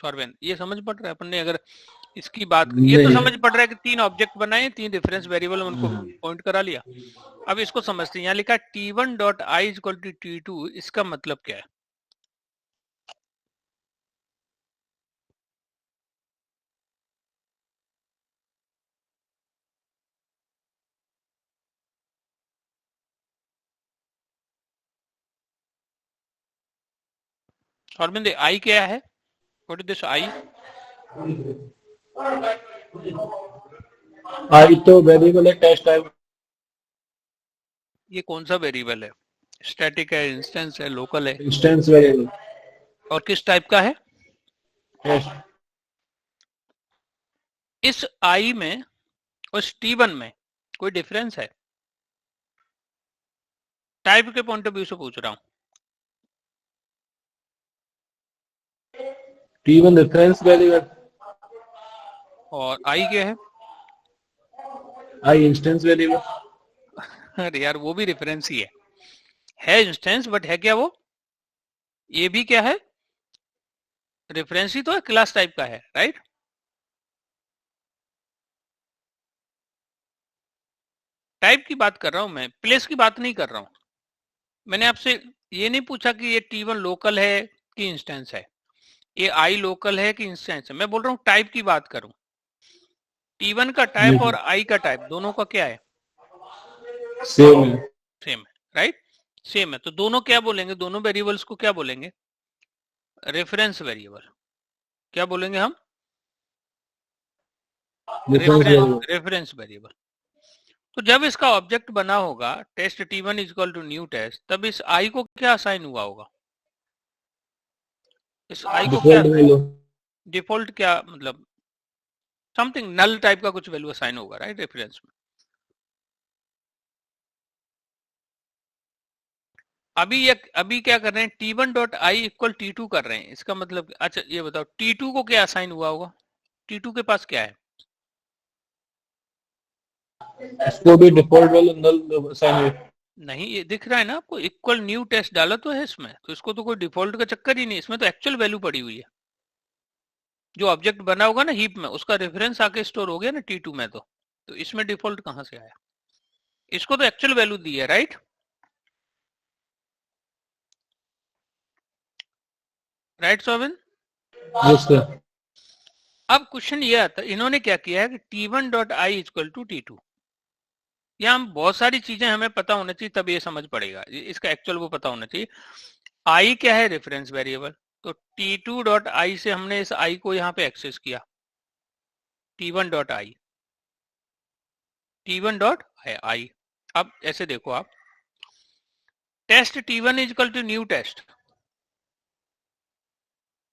सौरवेन ये समझ पड़ रहा है अपन ने अगर इसकी बात ये तो समझ पड़ रहा है कि 3 ऑब्जेक्ट बनाए 3 रेफरेंस वेरिएबल उनको पॉइंट करा लिया। अब इसको समझते हैं। यहाँ लिखा t1 dot I equal to t2, इसका मतलब क्या है? सौरविंद आई क्या है? What is this I? I तो वेरिएबल है, टेस्ट टाइप। ये कौन सा वेरिएबल है? स्टैटिक है, इंस्टेंस है, लोकल है? Instance variable. और किस टाइप का है? टेस्ट। इस आई में और t1 में कोई डिफरेंस है? टाइप के पॉइंट ऑफ व्यू से पूछ रहा हूं। t1 रेफरेंस वेरिएबल और आई क्या है? आई इंस्टेंस वेरिएबल। अरे यार वो भी रेफरेंस ही है इंस्टेंस, बट है क्या वो? ये भी क्या है? रेफरेंस ही तो है, क्लास टाइप का है, राइट? टाइप की बात कर रहा हूं मैं, प्लेस की बात नहीं कर रहा हूं। मैंने आपसे ये नहीं पूछा कि ये t1 लोकल है कि इंस्टेंस है, ये आई लोकल है कि इंस्टेंस है। मैं बोल रहा हूँ टाइप की बात करूं। t1 का टाइप और आई का टाइप दोनों का क्या है? सेम है। सेम है, राइट? सेम है, तो दोनों क्या बोलेंगे? दोनों वेरिएबल्स को क्या बोलेंगे? Reference variable. क्या बोलेंगे हम? Reference variable. तो जब इसका ऑब्जेक्ट बना होगा test t1 equal to new test, तब इस आई को क्या असाइन हुआ होगा? इस आई को क्या डिफॉल्ट, क्या मतलब समथिंग नल टाइप का कुछ वैल्यू असाइन होगा, राइट? रेफरेंस में अभी क्या कर रहे हैं? t1 dot I equal t2 कर रहे हैं। इसका मतलब अच्छा ये बताओ t2 को क्या असाइन हुआ होगा? t2 के पास क्या है? इसको भी डिफॉल्ट वैल्यू नल असाइन हुई। नहीं, ये दिख रहा है ना आपको, इक्वल न्यू टेस्ट डाला तो है इसमें, तो इसको तो कोई डिफॉल्ट का चक्कर ही नहीं, इसमें तो एक्चुअल वैल्यू पड़ी हुई है। जो ऑब्जेक्ट बना होगा ना हीप में, उसका रेफरेंस आके स्टोर हो गया ना t2 में, तो इसमें डिफॉल्ट कहां से आया? इसको तो एक्चुअल वैल्यू दी है, right? Right Sovin? Yes sir. अब क्वेश्चन ये आता है, इन्होंने क्या किया है कि t1 dot I equal to t2। या हम बहुत सारी चीजें हमें पता होना चाहिए तब ये समझ पड़ेगा, इसका एक्चुअल वो पता होना चाहिए। आई क्या है? Reference variable. तो t2 डॉट आई से हमने इस आई को यहाँ पे एक्सेस किया, t1 dot I, t1 dot I. अब ऐसे देखो आप, test t1 equal to new test,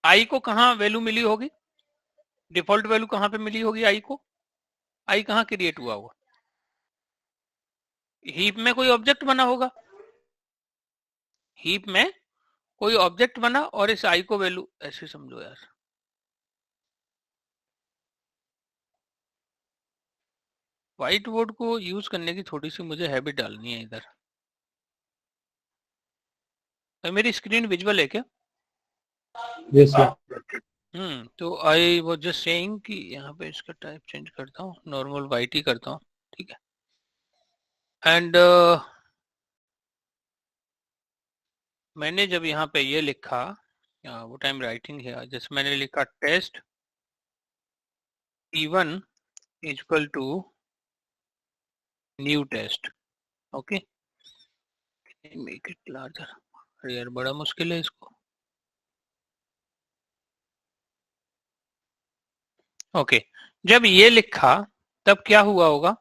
I को कहाँ वैल्यू मिली होगी? डिफॉल्ट वैल्यू कहाँ पे मिली होगी आई को? आई कहाँ क्रिएट हुआ होगा? हीप में कोई ऑब्जेक्ट बना होगा, हीप में कोई ऑब्जेक्ट बना और इस आई को वैल्यू, ऐसे समझो यार। व्हाइट बोर्ड को यूज करने की थोड़ी सी मुझे हैबिट डालनी है इधर। तो मेरी स्क्रीन विजुअल है क्या? Yes sir. तो आई वाज जस्ट सेइंग कि यहाँ पे इसका टाइप चेंज करता हूँ, नॉर्मल वाइट ही करता हूँ, ठीक है? एंड मैंने जब यहाँ पे ये लिखा, what I am writing here, जैसे मैंने लिखा test t1 equal to new test, okay, make it larger. अरे यार बड़ा मुश्किल है इसको। ओके, जब ये लिखा तब क्या हुआ होगा?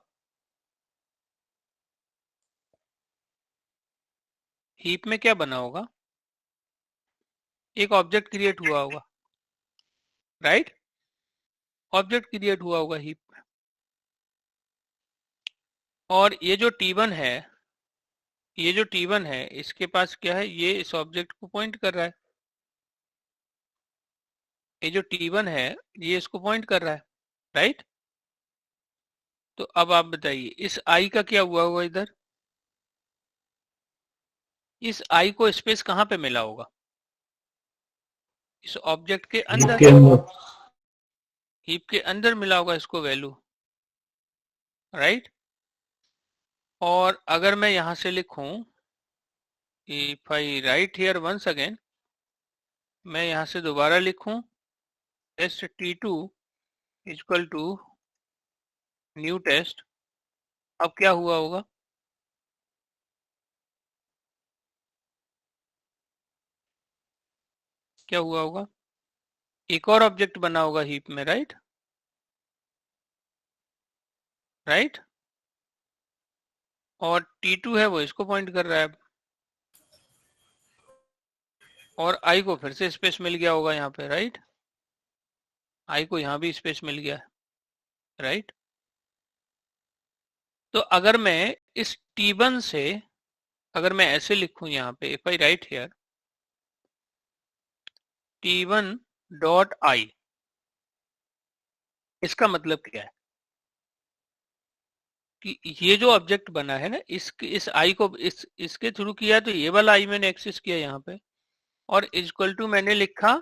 हीप में क्या बना होगा? एक ऑब्जेक्ट क्रिएट हुआ होगा, राइट? ऑब्जेक्ट क्रिएट हुआ होगा हीप में, और ये जो t1 है, ये जो t1 है इसके पास क्या है? ये इस ऑब्जेक्ट को पॉइंट कर रहा है। ये जो t1 है ये इसको पॉइंट कर रहा है, राइट? तो अब आप बताइए इस i का क्या हुआ होगा इधर? इस i को स्पेस कहां पे मिला होगा? इस ऑब्जेक्ट के अंदर, हीप के अंदर मिला होगा इसको वैल्यू, राइट। और अगर मैं यहां से लिखूं, if I write here once again, मैं यहां से दोबारा लिखूं test T2 equal to new test, अब क्या हुआ होगा? क्या हुआ होगा? एक और ऑब्जेक्ट बना होगा हीप में, राइट राइट। और T2 है वो इसको पॉइंट कर रहा है, और I को फिर से स्पेस मिल गया होगा यहाँ पे, राइट। I को यहाँ भी स्पेस मिल गया, राइट। तो अगर मैं इस T1 से, अगर मैं ऐसे लिखूं यहाँ पे, if I write here T1 dot I, इसका मतलब क्या है कि ये जो ऑब्जेक्ट बना है ना, इस I को इसके थ्रू किया, तो ये वाला I मैंने एक्सेस किया यहाँ पे, और इक्वल टू मैंने लिखा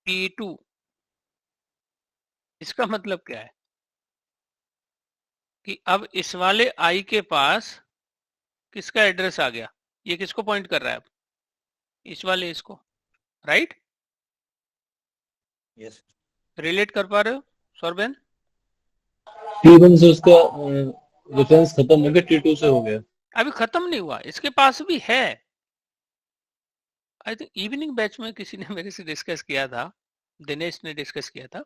T2, इसका मतलब क्या है कि अब इस वाले I के पास किसका एड्रेस आ गया, ये किसको पॉइंट कर रहा है अब, इस वाले इसको, राइट। यस, रिलेट कर पा रहे हो सौरभेन? T1 से उसका रेफरेंस खत्म हो गया, T2 से हो गया। अभी खत्म नहीं हुआ, इसके पास भी है। आई थिंक इवनिंग बैच में किसी ने मेरे से डिस्कस किया था, दिनेश ने डिस्कस किया था,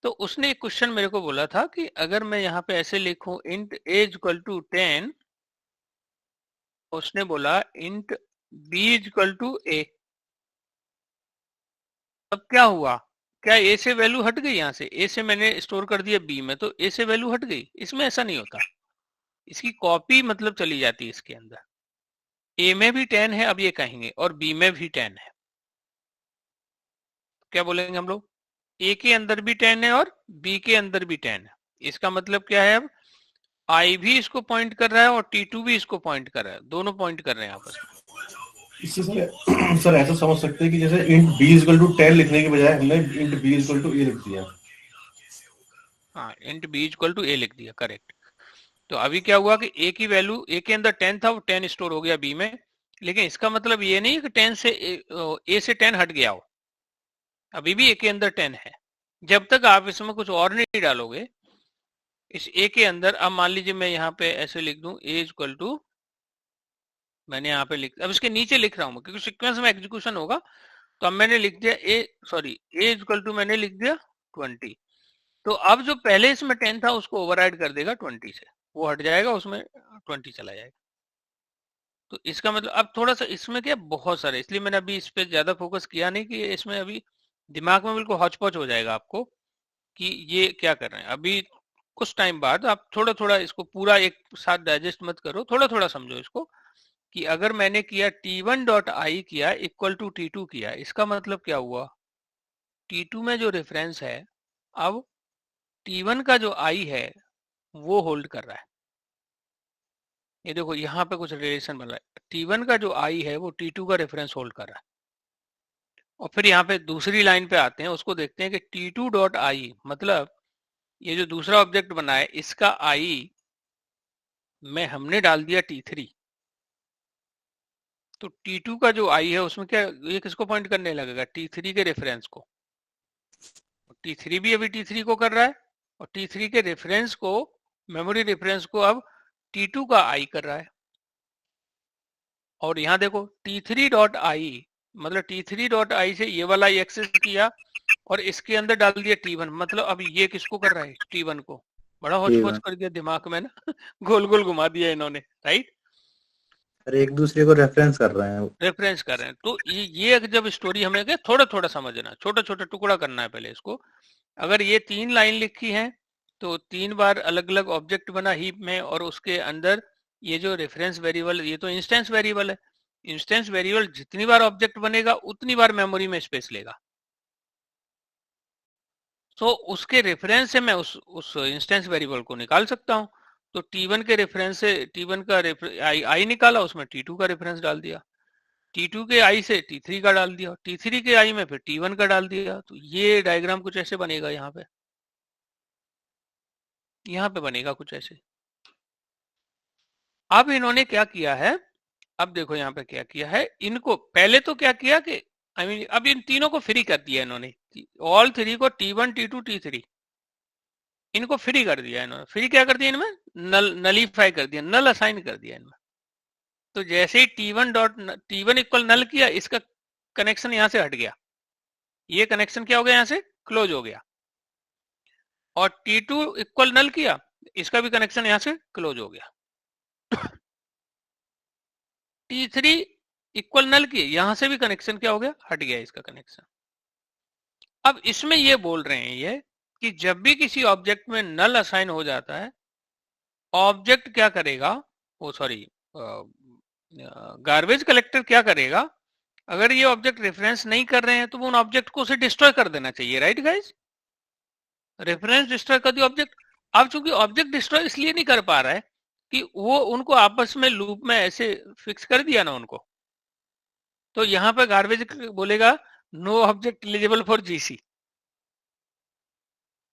तो उसने एक क्वेश्चन मेरे को बोला था कि अगर मैं यहाँ पे ऐसे लिखूं इंट a इक्वल टू 10, उसने बोला int b equal to a, तब क्या हुआ? क्या a से वैल्यू हट गई? यहाँ से a से मैंने स्टोर कर दिया b में, तो a से वैल्यू हट गई? इसमें ऐसा नहीं होता, इसकी कॉपी मतलब चली जाती है इसके अंदर। a में भी 10 है अब ये कहेंगे, और b में भी 10 है, क्या बोलेंगे हम लोग? a के अंदर भी 10 है और b के अंदर भी 10 है। इसका मतलब क्या है? अब I भी इसको पॉइंट कर रहा है और T2 भी इसको पॉइंट कर रहा है, दोनों पॉइंट कर रहे हैं आपस में। इससे सर ऐसा समझ सकते हैं कि जैसे इंट b इक्वल टू 10 लिखने के बजाय हमने int b equal to a लिख दिया। हाँ, int b equal to a लिख दिया, करेक्ट। तो अभी क्या हुआ कि a की वैल्यू, a के अंदर 10 था, वो 10 स्टोर हो गया b में, लेकिन इसका मतलब ये नहीं कि 10 से a से 10 हट गया हो, अभी भी a के अंदर 10 है। जब तक आप इसमें कुछ और नहीं डालोगे इस a के अंदर, अब मान लीजिए मैं यहाँ पे ऐसे लिख दूं a इक्वल टू, मैंने यहाँ पे लिख, अब इसके नीचे लिख रहा हूँ क्योंकि सीक्वेंस में एग्जीक्यूशन होगा, तो अब मैंने लिख दिया a इक्वल टू मैंने लिख दिया 20। तो अब जो पहले इसमें 10 था उसको ओवरराइड कर देगा 20 से, वो हट जाएगा, उसमें 20 चला जाएगा। तो इसका मतलब अब थोड़ा सा इसमें क्या बहुत सारे, इसलिए मैंने अभी इस पे ज्यादा फोकस किया नहीं कि इसमें अभी दिमाग में बिल्कुल हौच पौच हो जाएगा आपको कि ये क्या कर रहे हैं। अभी कुछ टाइम बाद आप थोड़ा थोड़ा इसको पूरा एक साथ डाइजेस्ट मत करो, थोड़ा थोड़ा समझो इसको कि अगर मैंने किया T1 डॉट आई किया इक्वल टू T2 किया, इसका मतलब क्या हुआ? T2 में जो रेफरेंस है, अब T1 का जो आई है वो होल्ड कर रहा है। ये देखो यहाँ पे कुछ रिलेशन बन रहा है, T1 का जो आई है वो T2 का रेफरेंस होल्ड कर रहा है। और फिर यहाँ पे दूसरी लाइन पे आते हैं, उसको देखते हैं कि T2 डॉट आई मतलब ये जो दूसरा ऑब्जेक्ट बना है इसका आई में हमने डाल दिया T3, तो T2 का जो आई है उसमें क्या, ये किसको पॉइंट करने लगेगा? T3 के रेफरेंस को। T3 भी अभी T3 को कर रहा है, और T3 के रेफरेंस को, मेमोरी रेफरेंस को अब T2 का आई कर रहा है। और यहाँ देखो T3 डॉट आई मतलब T3 डॉट आई से ये वाला आई एक्सेस किया और इसके अंदर डाल दिया T1, मतलब अब ये किसको कर रहा है? T1 को। बड़ा हौच पौच कर दिया दिमाग में ना गोल गोल घुमा दिया इन्होंने, राइट। अरे एक दूसरे को रेफरेंस कर रहे हैं। रेफरेंस कर रहे हैं, तो ये जब स्टोरी हमें थोड़ा थोड़ा समझना, छोटा छोटा टुकड़ा करना है पहले इसको। अगर ये 3 लाइन लिखी है तो 3 बार अलग अलग ऑब्जेक्ट बना हीप में, और उसके अंदर ये जो रेफरेंस वेरिएबल, ये तो इंस्टेंस वेरिएबल है, इंस्टेंस वेरिएबल जितनी बार ऑब्जेक्ट बनेगा उतनी बार मेमोरी में स्पेस लेगा। तो उसके रेफरेंस से मैं उस इंस्टेंस वेरिएबल को निकाल सकता हूं। तो T1 के रेफरेंस से T1 का आई निकाला, उसमें T2 का रेफरेंस डाल दिया। T2 के आई से T3 का डाल दिया, T3 के आई में फिर T1 का डाल दिया। तो ये डायग्राम कुछ ऐसे बनेगा, यहाँ पे बनेगा कुछ ऐसे। अब इन्होंने क्या किया है, अब देखो यहाँ पे क्या किया है, इनको पहले तो क्या किया कि अब इन तीनों को फ्री कर दिया इन्होंने, ऑल थ्री को T1 T2 T3 इनको फ्री कर दिया इन्होंने। फ्री क्या कर दिया इनमें, नलीफाई कर दिया, नल असाइन कर दिया इनमें। तो जैसे ही T1 इक्वल नल किया, इसका कनेक्शन यहां से हट गया, ये कनेक्शन क्या हो गया, यहां से क्लोज हो गया। और T2 इक्वल नल किया, इसका भी कनेक्शन यहां से क्लोज हो गया। T3 इक्वल नल किए, यहां से भी कनेक्शन क्या हो गया, हट गया इसका कनेक्शन। अब इसमें ये बोल रहे हैं ये कि जब भी किसी ऑब्जेक्ट में नल असाइन हो जाता है, ऑब्जेक्ट क्या करेगा, वो सॉरी गार्बेज कलेक्टर क्या करेगा, अगर ये ऑब्जेक्ट रेफरेंस नहीं कर रहे हैं तो वो उन ऑब्जेक्ट को उसे डिस्ट्रॉय कर देना चाहिए, राइट गाइज। रेफरेंस डिस्ट्रॉय कर दिया ऑब्जेक्ट। अब चूंकि ऑब्जेक्ट डिस्ट्रॉय इसलिए नहीं कर पा रहा है कि वो उनको आपस में लूप में ऐसे फिक्स कर दिया ना उनको, तो यहां पर गार्बेज बोलेगा no object eligible for GC.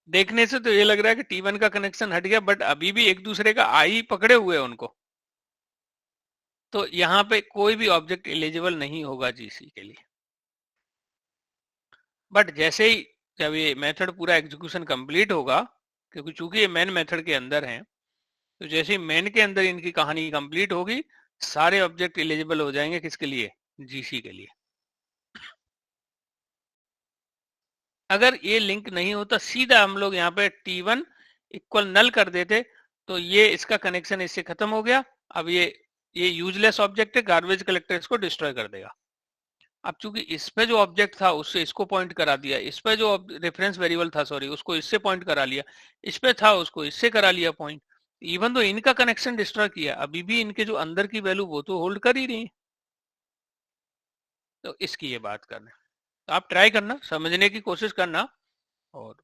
देखने से तो ये लग रहा है कि T1 का कनेक्शन हट गया, बट अभी भी एक दूसरे का आई पकड़े हुए हैं उनको, तो यहाँ पे कोई भी ऑब्जेक्ट एलिजिबल नहीं होगा जीसी के लिए। बट जैसे ही जब ये मेथड पूरा एग्जीक्यूशन कंप्लीट होगा, क्योंकि चूंकि ये मेन मेथड के अंदर है, तो जैसे ही मेन के अंदर इनकी कहानी कंप्लीट होगी, सारे ऑब्जेक्ट एलिजिबल हो जाएंगे किसके लिए, जीसी के लिए। अगर ये लिंक नहीं होता, सीधा हम लोग यहाँ पे T1 इक्वल नल कर देते, तो ये इसका कनेक्शन इससे खत्म हो गया। अब ये यूजलेस ऑब्जेक्ट है, गार्बेज कलेक्टर इसको डिस्ट्रॉय कर देगा। अब चूंकि इस पे जो ऑब्जेक्ट था उससे इसको पॉइंट करा दिया, इस पे जो रेफरेंस वेरिएबल था सॉरी उसको इससे पॉइंट करा लिया, इस पे था उसको इससे करा लिया पॉइंट। इवन तो इनका कनेक्शन डिस्ट्रॉय किया, अभी भी इनके जो अंदर की वैल्यू वो तो होल्ड कर ही रही है। तो इसकी ये बात करना, तो आप ट्राई करना, समझने की कोशिश करना, और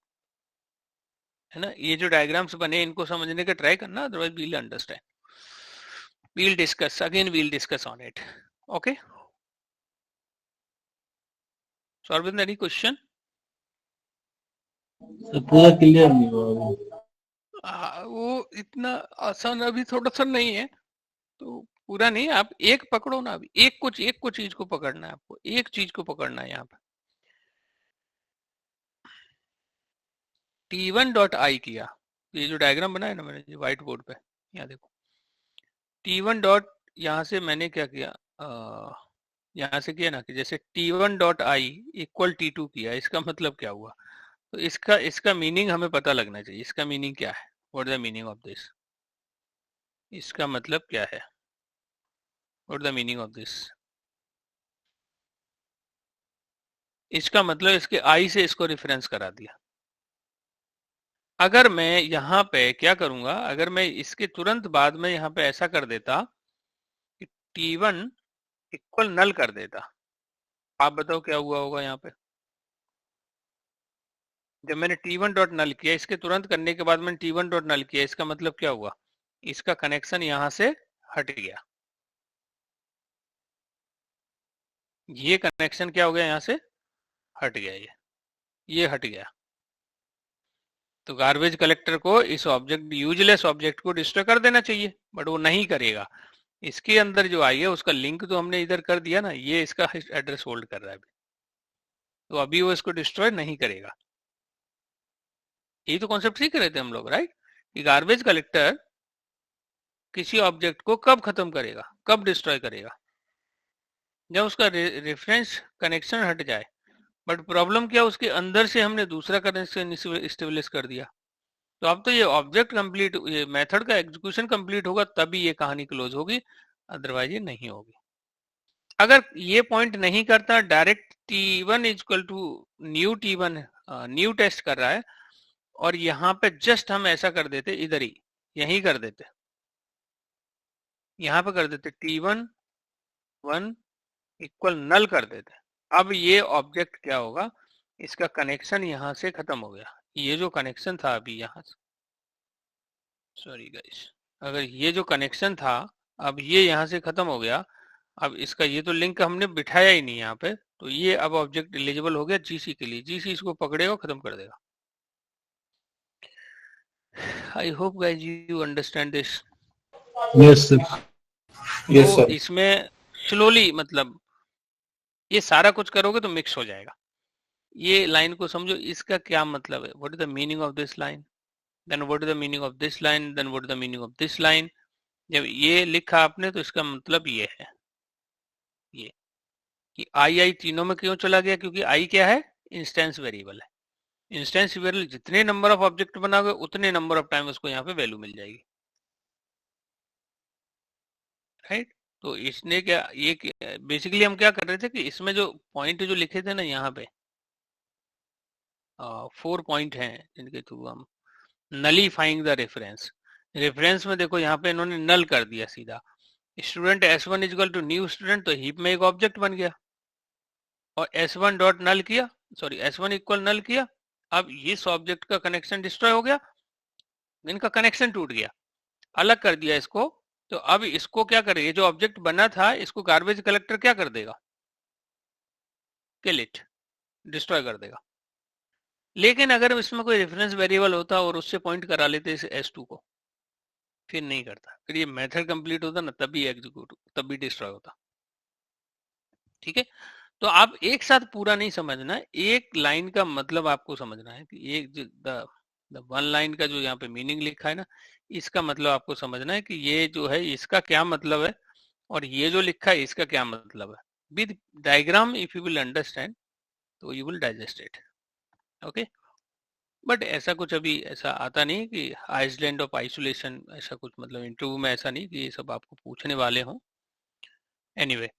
है ना, ये जो डायग्राम्स बने इनको समझने का ट्राई करना, otherwise we'll understand, we'll discuss again, we'll discuss on it. Okay, so Arvind any question? पूरा क्लियर नहीं हुआ अभी। वो इतना आसान अभी थोड़ा सा नहीं है, तो पूरा नहीं, आप एक पकड़ो ना, अभी एक को चीज को पकड़ना है, आपको एक चीज को पकड़ना है यहाँ पे। T1.I किया, ये जो डायग्राम बनाया ना मैंने व्हाइट बोर्ड पे, यहाँ देखो T1 डॉट, यहाँ से मैंने क्या किया, यहाँ से किया ना कि जैसे T1.I इक्वल T2 किया, इसका मतलब क्या हुआ, तो इसका मीनिंग हमें पता लगना चाहिए, इसका मीनिंग क्या है, what the meaning of this, इसका मतलब क्या है, what the meaning of this. इसका मतलब इसके आई से इसको रेफरेंस करा दिया। अगर मैं यहाँ पे क्या करूंगा, अगर मैं इसके तुरंत बाद में यहाँ पे ऐसा कर देता कि T1 इक्वल नल कर देता, आप बताओ क्या हुआ होगा यहाँ पे। जब मैंने T1 डॉट नल किया, इसके तुरंत करने के बाद मैंने T1 डॉट नल किया, इसका मतलब क्या हुआ, इसका कनेक्शन यहाँ से हट गया, ये कनेक्शन क्या हो गया, यहाँ से हट गया, ये हट गया। तो गार्बेज कलेक्टर को इस ऑब्जेक्ट, यूजलेस ऑब्जेक्ट को डिस्ट्रॉय कर देना चाहिए, बट वो नहीं करेगा। इसके अंदर जो आई है उसका लिंक तो हमने इधर कर दिया ना, ये इसका एड्रेस होल्ड कर रहा है अभी, तो अभी वो इसको डिस्ट्रॉय नहीं करेगा। यही तो कॉन्सेप्ट सीख रहे थे हम लोग, राइट, कि गार्बेज कलेक्टर किसी ऑब्जेक्ट को कब खत्म करेगा, कब डिस्ट्रॉय करेगा, जब उसका रेफरेंस कनेक्शन हट जाए। बट प्रॉब्लम क्या, उसके अंदर से हमने दूसरा कनेक्शन स्टेब्लिश कर दिया। तो अब तो ये ऑब्जेक्ट कंप्लीट, ये मेथड का एग्जीक्यूशन कंप्लीट होगा तभी ये कहानी क्लोज होगी, अदरवाइज ये नहीं होगी। अगर ये पॉइंट नहीं करता, direct T1 equal to new T1 new test कर रहा है, और यहाँ पे जस्ट हम ऐसा कर देते, इधर ही यही कर देते, यहाँ पे कर देते T1 1 इक्वल नल कर देते। अब ये ऑब्जेक्ट क्या होगा, इसका कनेक्शन यहाँ से खत्म हो गया, ये जो कनेक्शन था अभी यहाँ से, सॉरी गाइस, अगर ये जो कनेक्शन था अब ये यहाँ से खत्म हो गया। अब इसका ये तो लिंक हमने बिठाया ही नहीं यहाँ पे, तो ये अब ऑब्जेक्ट एलिजिबल हो गया जीसी के लिए, जीसी इसको पकड़ेगा, खत्म कर देगा। I hope guys you understand this. Yes sir. Yes तो सर। इसमें स्लोली, मतलब ये सारा कुछ करोगे तो मिक्स हो जाएगा। ये लाइन को समझो, इसका क्या मतलब है, what is the meaning of this line, then what is the meaning of this line, then what is the meaning of this line. जब ये लिखा आपने तो इसका मतलब ये है, ये कि आई तीनों में क्यों चला गया, क्योंकि आई क्या है, इंस्टेंस वेरिएबल है। इंस्टेंस वेरिएबल जितने नंबर ऑफ ऑब्जेक्ट बनाओगे उतने नंबर ऑफ टाइम उसको यहाँ पे वैल्यू मिल जाएगी, राइट। तो इसने क्या, ये बेसिकली हम क्या कर रहे थे कि इसमें जो पॉइंट जो लिखे थे ना यहाँ पे 4 पॉइंट हैं जिनके थ्रू हम नलीफाइंग द रेफरेंस, रेफरेंस में देखो यहाँ पे इन्होंने नल कर दिया सीधा। Student S1 equal to new student, तो हीप में एक ऑब्जेक्ट बन गया, और S1 डॉट नल किया, सॉरी S1 इक्वल नल किया। अब इस ऑब्जेक्ट का कनेक्शन डिस्ट्रॉय हो गया, इनका कनेक्शन टूट गया, अलग कर दिया इसको। तो अब इसको क्या करेगा, जो ऑब्जेक्ट बना था इसको गार्बेज कलेक्टर क्या कर देगा, किल इट, डिस्ट्रॉय कर देगा। लेकिन अगर इसमें कोई रेफरेंस वेरिएबल होता और उससे पॉइंट करा लेते इस S2 को, फिर नहीं करता, फिर ये मेथड कंप्लीट होता ना, तभी एग्जीक्यूट, तभी डिस्ट्रॉय होता। ठीक है, तो आप एक साथ पूरा नहीं समझना, एक लाइन का मतलब आपको समझना है कि एक द वन लाइन का जो यहाँ पे मीनिंग लिखा है ना, इसका मतलब आपको समझना है कि ये जो है इसका क्या मतलब है, और ये जो लिखा है इसका क्या मतलब है। With diagram if you will understand तो you will digest it, okay. But ऐसा कुछ अभी ऐसा आता नहीं कि आइसलैंड ऑफ आइसोलेशन, ऐसा कुछ मतलब इंटरव्यू में ऐसा नहीं कि ये सब आपको पूछने वाले हों। एनीवे,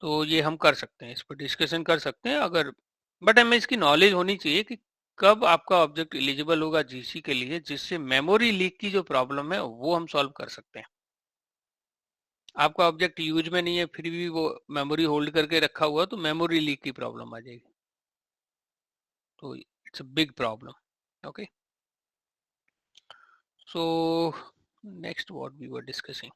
तो ये हम कर सकते हैं, इस पर डिस्कशन कर सकते हैं अगर, बट हमें इसकी नॉलेज होनी चाहिए कि कब आपका ऑब्जेक्ट एलिजिबल होगा जीसी के लिए, जिससे मेमोरी लीक की जो प्रॉब्लम है वो हम सॉल्व कर सकते हैं। आपका ऑब्जेक्ट यूज में नहीं है फिर भी वो मेमोरी होल्ड करके रखा हुआ, तो मेमोरी लीक की प्रॉब्लम आ जाएगी, तो it's a big problem, okay. So next what we were discussing,